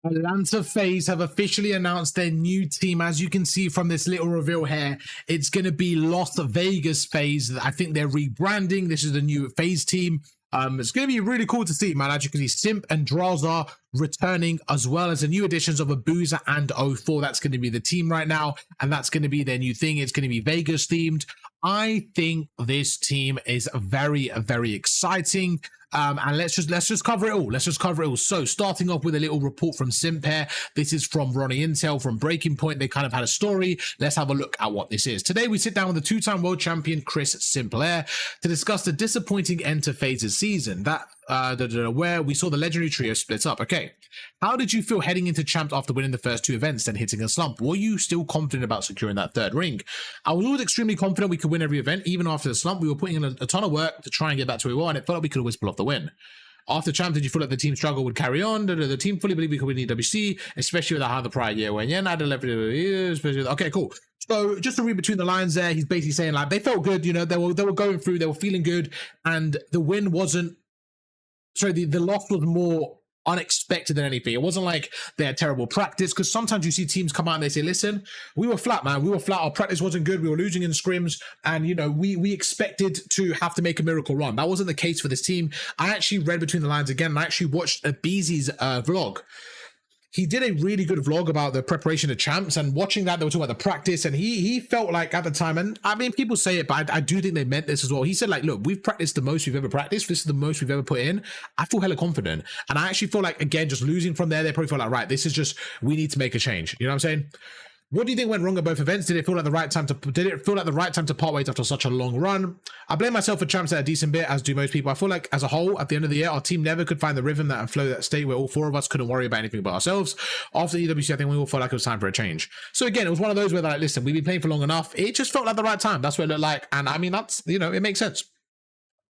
Atlanta Faze have officially announced their new team. As you can see from this little reveal here, it's going to be Las Vegas Faze. I think they're rebranding. This is the new Faze team. It's going to be really cool to see, man. As you can see, Simp and Draza returning, as well as the new additions of Abuza and 04. That's going to be the team right now, and that's going to be their new thing. It's going to be Vegas themed. I think this team is very, very exciting. And let's just cover it all. Let's just cover it all. So starting off with a little report from Simp here. This is from Ronnie Intel from Breaking Point. They kind of had a story. Let's have a look at what this is. Today we sit down with the two-time world champion Chris Sinclair to discuss the disappointing end to Faze's season. That where we saw the legendary trio split up. Okay, how did you feel heading into Champs after winning the first two events, then hitting a slump? Were you still confident about securing that third ring? I was always extremely confident we could win every event, even after the slump. We were putting in a ton of work to try and get back to where we were, and it felt like we could always pull off the win. After Champs, did you feel like the team struggle would carry on? The team fully believed we could win EWC, especially with how the prior year went. Yeah, not 11 years. Okay, cool. So just to read between the lines there, he's basically saying like they felt good, you know, they were going through, they were feeling good, and the win wasn't. Sorry, the loss was more unexpected than anything. It wasn't like they had terrible practice, because sometimes you see teams come out and they say, listen, we were flat, man. We were flat. Our practice wasn't good. We were losing in scrims. And, you know, we expected to have to make a miracle run. That wasn't the case for this team. I actually read between the lines again, and I actually watched Beezy's vlog. He did a really good vlog about the preparation of Champs, and watching that, they were talking about the practice, and he felt like at the time, and I mean, people say it, but I do think they meant this as well. He said like, look, we've practiced the most we've ever practiced. This is the most we've ever put in. I feel hella confident. And I actually feel like, again, just losing from there, they probably felt like, right, this is just, we need to make a change. You know what I'm saying? What do you think went wrong at both events? Did it feel like the right time to part ways after such a long run? I blame myself for Champs at a decent bit, as do most people. I feel like as a whole, at the end of the year, our team never could find the rhythm and flow, that state where all four of us couldn't worry about anything but ourselves. After the EWC, I think we all felt like it was time for a change. So again, it was one of those where like, listen, we've been playing for long enough. It just felt like the right time. That's what it looked like. And I mean, that's, you know, it makes sense.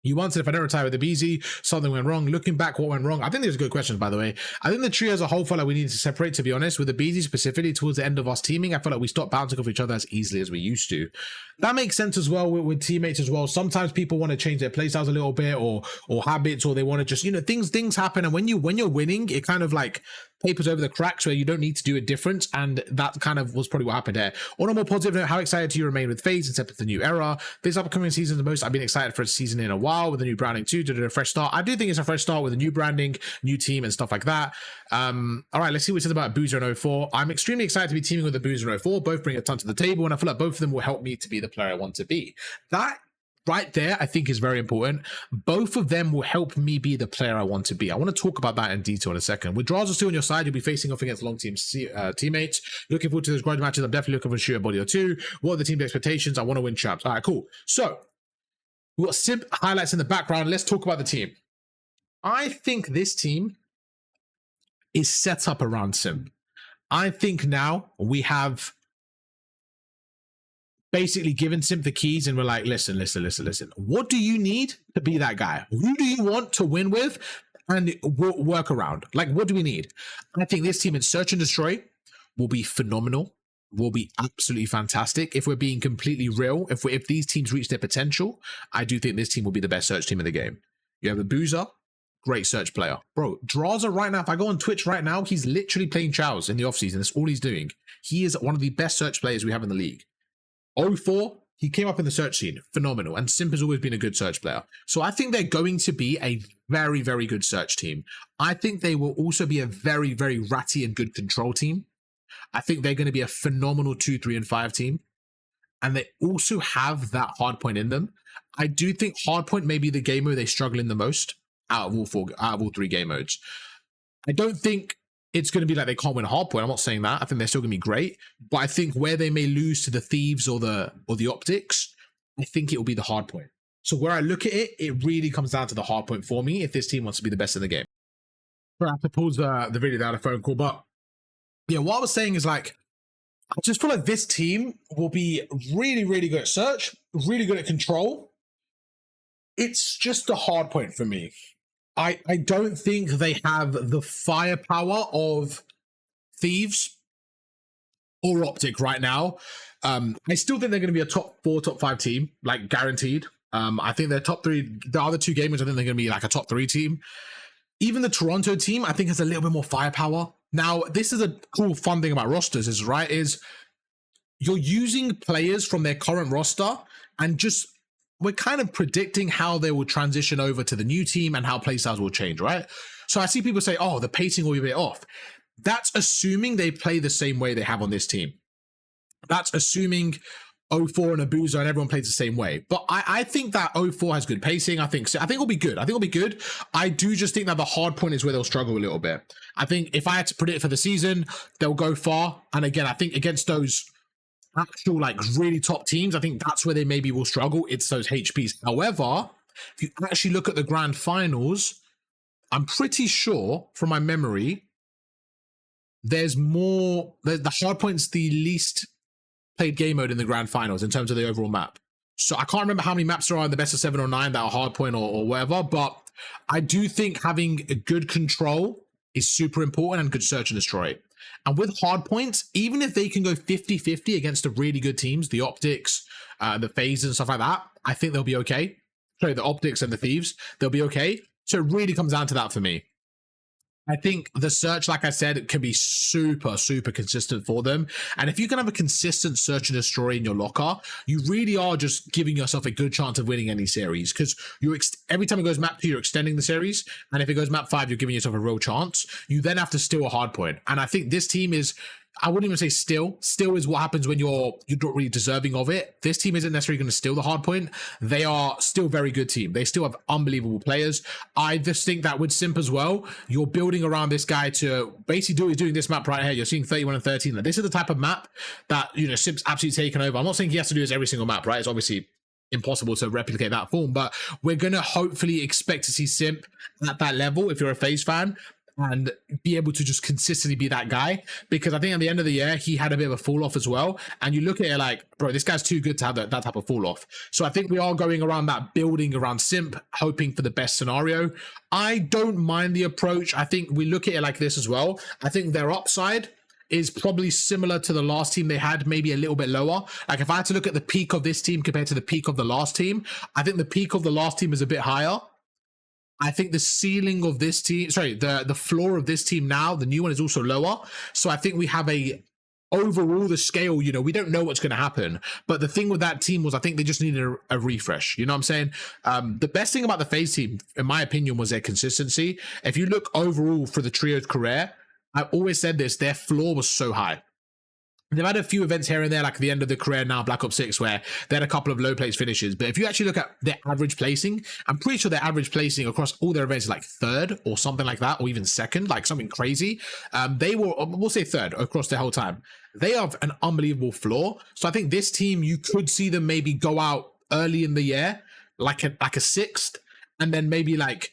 You answered, if I don't retire with the BZ, something went wrong. Looking back, what went wrong? I think these are good questions, by the way. I think the trio as a whole felt like we needed to separate, to be honest. With the BZ specifically, towards the end of us teaming, I felt like we stopped bouncing off each other as easily as we used to. That makes sense as well with teammates as well. Sometimes people want to change their playstyles a little bit, or habits, or they want to just, you know, things happen. And when you're winning, it kind of like papers over the cracks where you don't need to do it different. And that kind of was probably what happened there. On a more positive note, how excited do you remain with Faze except with the new era? This upcoming season, the most I've been excited for a season in a while, with the new branding too, to do a fresh start. I do think it's a fresh start with a new branding, new team, and stuff like that. All right, let's see what it says about Boozer and 04. I'm extremely excited to be teaming with the Boozer and 04. Both bring a ton to the table, and I feel like both of them will help me to be the player I want to be. That right there, I think, is very important. Both of them will help me be the player I want to be. I want to talk about that in detail in a second. With Draza still on your side, you'll be facing off against long team teammates. Looking forward to those grudge matches. I'm definitely looking for a shooter body or two. What are the team's expectations? I want to win Champs. All right, cool. So we've got Simp highlights in the background. Let's talk about the team. I think this team is set up around Simp. I think now we have basically given Simp the keys, and we're like, listen. What do you need to be that guy? Who do you want to win with and work around? Like, what do we need? I think this team in Search and Destroy will be phenomenal, will be absolutely fantastic. If we're being completely real, if these teams reach their potential, I do think this team will be the best search team in the game. You have a Boozer, great search player. Bro, Draza right now, if I go on Twitch right now, he's literally playing Chows in the offseason. That's all he's doing. He is one of the best search players we have in the league. 04, he came up in the search scene, phenomenal, and Simp has always been a good search player. So I think they're going to be a very, very good search team. I think they will also be a very, very ratty and good control team. I think they're going to be a phenomenal 2, 3, and 5 team. And they also have that hardpoint in them. I do think hardpoint may be the game mode they struggle in the most out of all 3 game modes. I don't think it's going to be like they can't win a hardpoint. I'm not saying that. I think they're still going to be great. But I think where they may lose to the Thieves or the Optics, I think it will be the hardpoint. So where I look at it, it really comes down to the hardpoint for me if this team wants to be the best in the game. I have to pause the video down a phone call. But yeah, what I was saying is like, I just feel like this team will be really, really good at search, really good at control. It's just the hardpoint for me. I don't think they have the firepower of Thieves or Optic right now. I still think they're going to be a top 4, top 5 team, like guaranteed. I think they're top 3. The other 2 gamers, I think they're going to be like a top 3 team. Even the Toronto team, I think, has a little bit more firepower. Now, this is a cool, fun thing about rosters is you're using players from their current roster and just we're kind of predicting how they will transition over to the new team and how playstyles will change, right? So I see people say, oh, the pacing will be a bit off. That's assuming they play the same way they have on this team. That's assuming 04 and Abuza and everyone plays the same way. But I think that 04 has good pacing. I think it'll be good. I do just think that the hard point is where they'll struggle a little bit. I think if I had to predict for the season, they'll go far. And again, I think against those actual like really top teams, I think that's where they maybe will struggle. It's those HPs. However, if you actually look at the grand finals, I'm pretty sure from my memory, there's more, the hard point's the least played game mode in the grand finals in terms of the overall map. So I can't remember how many maps there are in the best of 7 or 9 that are hard point or whatever, but I do think having a good control is super important and good search and destroy. And with hard points, even if they can go 50-50 against the really good teams, the Optics, the Faze and stuff like that, I think they'll be okay. Sorry, the Optics and the Thieves, they'll be okay. So it really comes down to that for me. I think the search, like I said, it can be super, super consistent for them. And if you can have a consistent search and destroy in your locker, you really are just giving yourself a good chance of winning any series because every time it goes map 2, you're extending the series. And if it goes map 5, you're giving yourself a real chance. You then have to steal a hard point. And I think this team is, I wouldn't even say still is what happens when you're not really deserving of it. This team isn't necessarily going to steal the hard point. They are still a very good team. They still have unbelievable players. I just think that with Simp as well, you're building around this guy to basically doing this map right here. You're seeing 31 and 13. This is the type of map that, Simp's absolutely taken over. I'm not saying he has to do this every single map, right? It's obviously impossible to replicate that form, but we're going to hopefully expect to see Simp at that level if you're a FaZe fan, and be able to just consistently be that guy. Because I think at the end of the year, he had a bit of a fall off as well. And you look at it like, bro, this guy's too good to have that type of fall off. So I think we are going around that building around Simp, hoping for the best scenario. I don't mind the approach. I think we look at it like this as well. I think their upside is probably similar to the last team they had, maybe a little bit lower. Like if I had to look at the peak of this team compared to the peak of the last team, I think the peak of the last team is a bit higher. I think the ceiling of this team, the floor of this team now, the new one is also lower. So I think we have overall the scale, we don't know what's going to happen. But the thing with that team was I think they just needed a refresh. You know what I'm saying? The best thing about the FaZe team, in my opinion, was their consistency. If you look overall for the trio's career, I've always said this, their floor was so high. They've had a few events here and there, like the end of the career now, Black Ops 6, where they had a couple of low place finishes. But if you actually look at their average placing, I'm pretty sure their average placing across all their events is like 3rd or something like that, or even 2nd, like something crazy. They were, we'll say 3rd across the whole time. They have an unbelievable floor. So I think this team, you could see them maybe go out early in the year, like a 6th, and then maybe like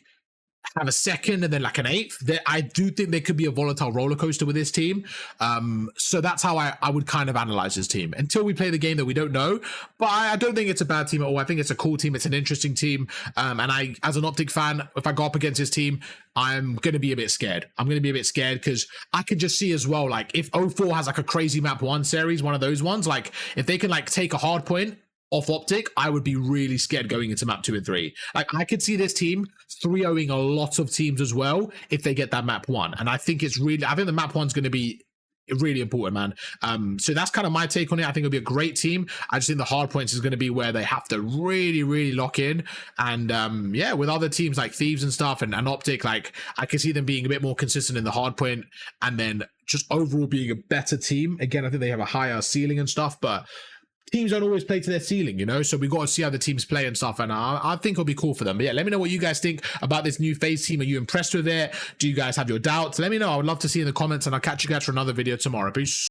have a 2nd and then like an 8th. I do think there could be a volatile roller coaster with this team. So that's how I would kind of analyze this team until we play the game that we don't know. But I don't think it's a bad team at all. I think it's a cool team. It's an interesting team. And I, as an Optic fan, if I go up against this team, I'm going to be a bit scared. I'm going to be a bit scared because I could just see as well, like if 04 has like a crazy map 1 series, one of those ones, like if they can like take a hard point off Optic, I would be really scared going into map 2 and 3. Like I could see this team 3-0ing a lot of teams as well if they get that map 1. And I think the map 1's going to be really important, man. So that's kind of my take on it. I think it'll be a great team. I just think the hard points is going to be where they have to really, really lock in. And yeah, with other teams like Thieves and stuff and Optic, like I can see them being a bit more consistent in the hard point and then just overall being a better team. Again, I think they have a higher ceiling and stuff, but teams don't always play to their ceiling, so we got to see how the teams play and stuff, and I think it'll be cool for them. But yeah, let me know what you guys think about this new FaZe team. Are you impressed with it? Do you guys have your doubts? Let me know. I would love to see in the comments, and I'll catch you guys for another video tomorrow. Peace.